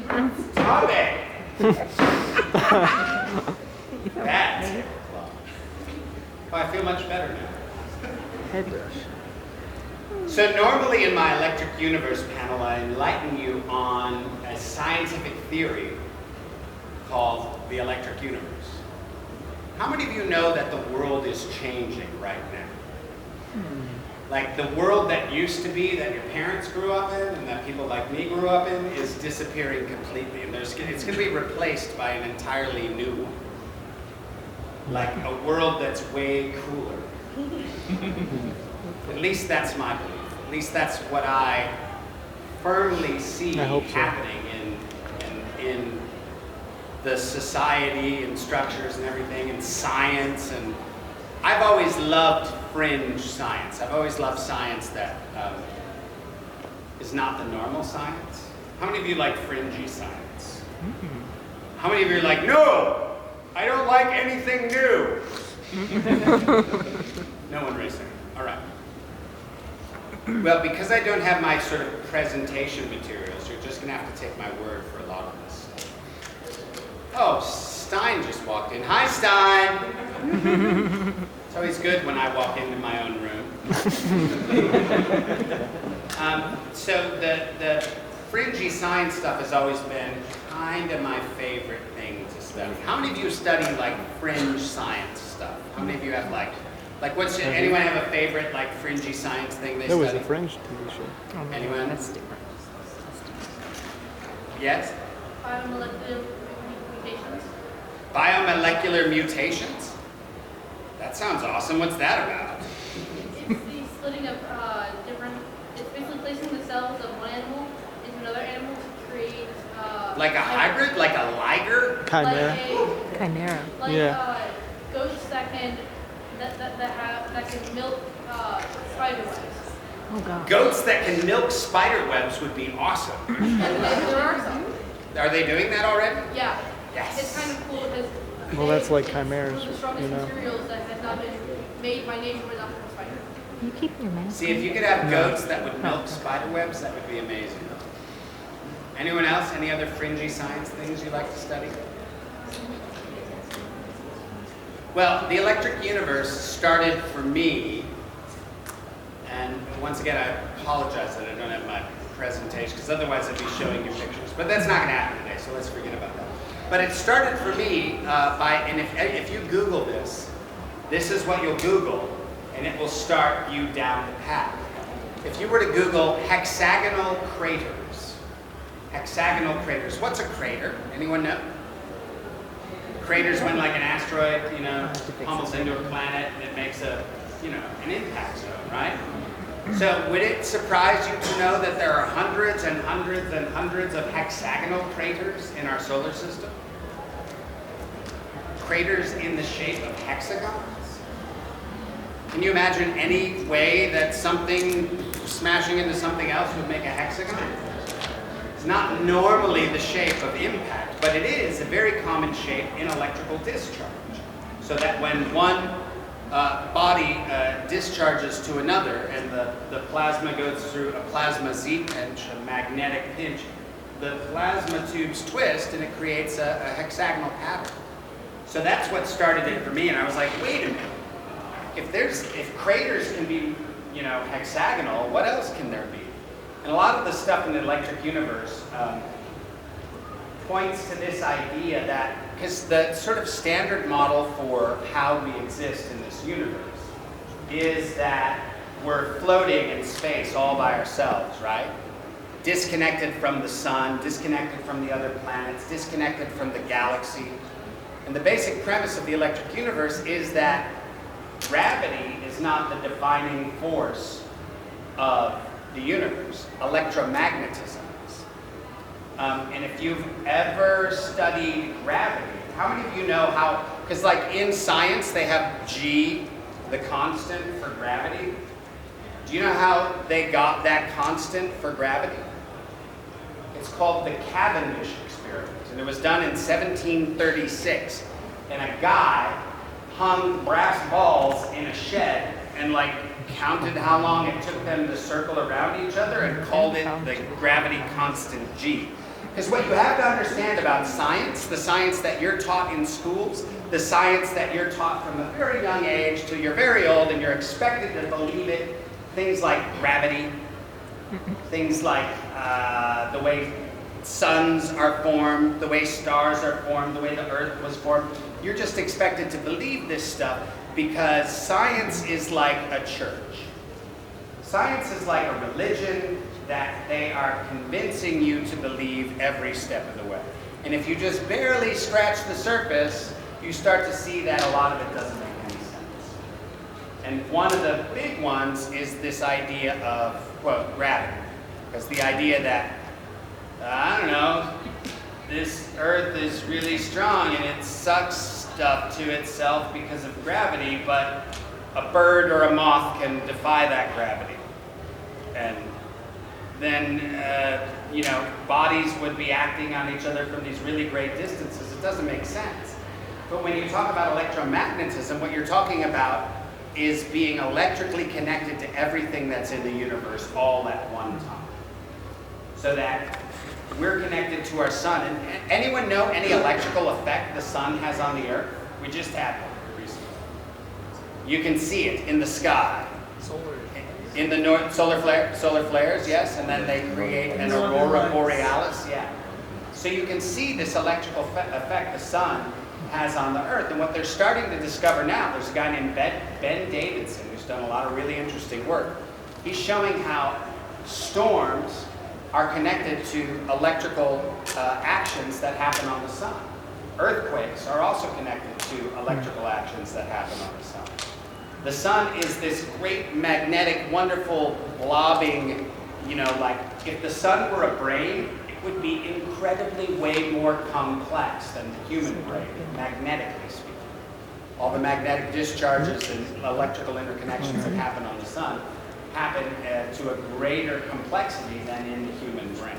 Tommy! That's it. Oh, I feel much better now. Headbrush. So normally in my Electric Universe panel, I enlighten you on a scientific theory called the Electric Universe. How many of you know that the world is changing right now? Like the world that used to be, that your parents grew up in, and that people like me grew up in, is disappearing completely. And it's going to be replaced by an entirely new one. Like a world that's way cooler. At least that's my belief. At least that's what I firmly see happening in the society and structures and everything, and science. And I've always loved fringe science. I've always loved science that is not the normal science. How many of you like fringy science? How many of you are like, no, I don't like anything new? No one raised their hand. All right. Well, because I don't have my sort of presentation materials, you're just going to have to take my word for a lot of this stuff. Oh, Stein just walked in. Hi, Stein. It's always good when I walk into my own room. So the fringy science stuff has always been kind of my favorite thing to study. How many of you study like fringe science stuff? How many of you have like what's anyone have a favorite like fringy science thing they study? There was a Fringe TV show. Anyone? That's different. Yes? Biomolecular mutations. Biomolecular mutations? That sounds awesome. What's that about? It's the splitting of different, it's basically placing the cells of one animal into another animal to create Like a hybrid? Like a liger? Chimera. Chimera. Like goats that can milk spider webs. Oh god. Goats that can milk spider webs would be awesome. And there are some. Are they doing that already? Yeah. Yes. It's kind of cool because Well, that's like it's chimeras, one of the strongest you know. materials that has not been made by nature but not from a spider. You keep your mask. See, if you could have goats that would milk spider webs, that would be amazing. Anyone else? Any other fringy science things you like to study? Well, the Electric Universe started for me, and once again, I apologize that I don't have my presentation, because otherwise I'd be showing you pictures. But that's not going to happen today, so let's forget about that. But it started for me and if you Google this, this is what you'll Google, and it will start you down the path. If you were to Google hexagonal craters, what's a crater? Anyone know? Craters when like an asteroid, pummels into a planet and it makes an impact zone, right? So would it surprise you to know that there are hundreds and hundreds and hundreds of hexagonal craters in our solar system? Craters in the shape of hexagons? Can you imagine any way that something smashing into something else would make a hexagon? It's not normally the shape of impact, but it is a very common shape in electrical discharge. So that when one body discharges to another and the plasma goes through a plasma Z-pinch, a magnetic pinch, the plasma tubes twist and it creates a hexagonal pattern. So that's what started it for me, and I was like, wait a minute. If craters can be, hexagonal, what else can there be? And a lot of the stuff in the Electric Universe points to this idea that, because the sort of standard model for how we exist in this universe is that we're floating in space all by ourselves, right? Disconnected from the sun, disconnected from the other planets, disconnected from the galaxy. And the basic premise of the Electric Universe is that gravity is not the defining force of the universe. Electromagnetism is. And if you've ever studied gravity, how many of you know how, because like in science they have G, the constant for gravity. Do you know how they got that constant for gravity? It's called the Cavendish experiment, and it was done in 1736. And a guy hung brass balls in a shed and like counted how long it took them to circle around each other and called it the gravity constant G. Because what you have to understand about science, the science that you're taught in schools, the science that you're taught from a very young age till you're very old and you're expected to believe it, things like gravity, things like the way suns are formed, the way stars are formed, the way the earth was formed. You're just expected to believe this stuff because science is like a church. Science is like a religion that they are convincing you to believe every step of the way. And if you just barely scratch the surface, you start to see that a lot of it doesn't make any sense. And one of the big ones is this idea of, quote, gravity. Because the idea that, I don't know, this earth is really strong and it sucks stuff to itself because of gravity, but a bird or a moth can defy that gravity. And then, bodies would be acting on each other from these really great distances. It doesn't make sense. But when you talk about electromagnetism, what you're talking about is being electrically connected to everything that's in the universe all at one time. So that we're connected to our sun. And anyone know any electrical effect the sun has on the earth? We just had one recently. You can see it in the sky. In the north, solar flares, yes, and then they create an aurora borealis, yeah. So you can see this electrical effect the sun has on the earth. And what they're starting to discover now, there's a guy named Ben Davidson who's done a lot of really interesting work. He's showing how storms are connected to electrical actions that happen on the sun. Earthquakes are also connected to electrical actions that happen on the sun. The sun is this great magnetic, wonderful blobbing, like if the sun were a brain, it would be incredibly way more complex than the human brain, magnetically speaking. All the magnetic discharges and electrical interconnections that happen on the sun happen to a greater complexity than in the human brain.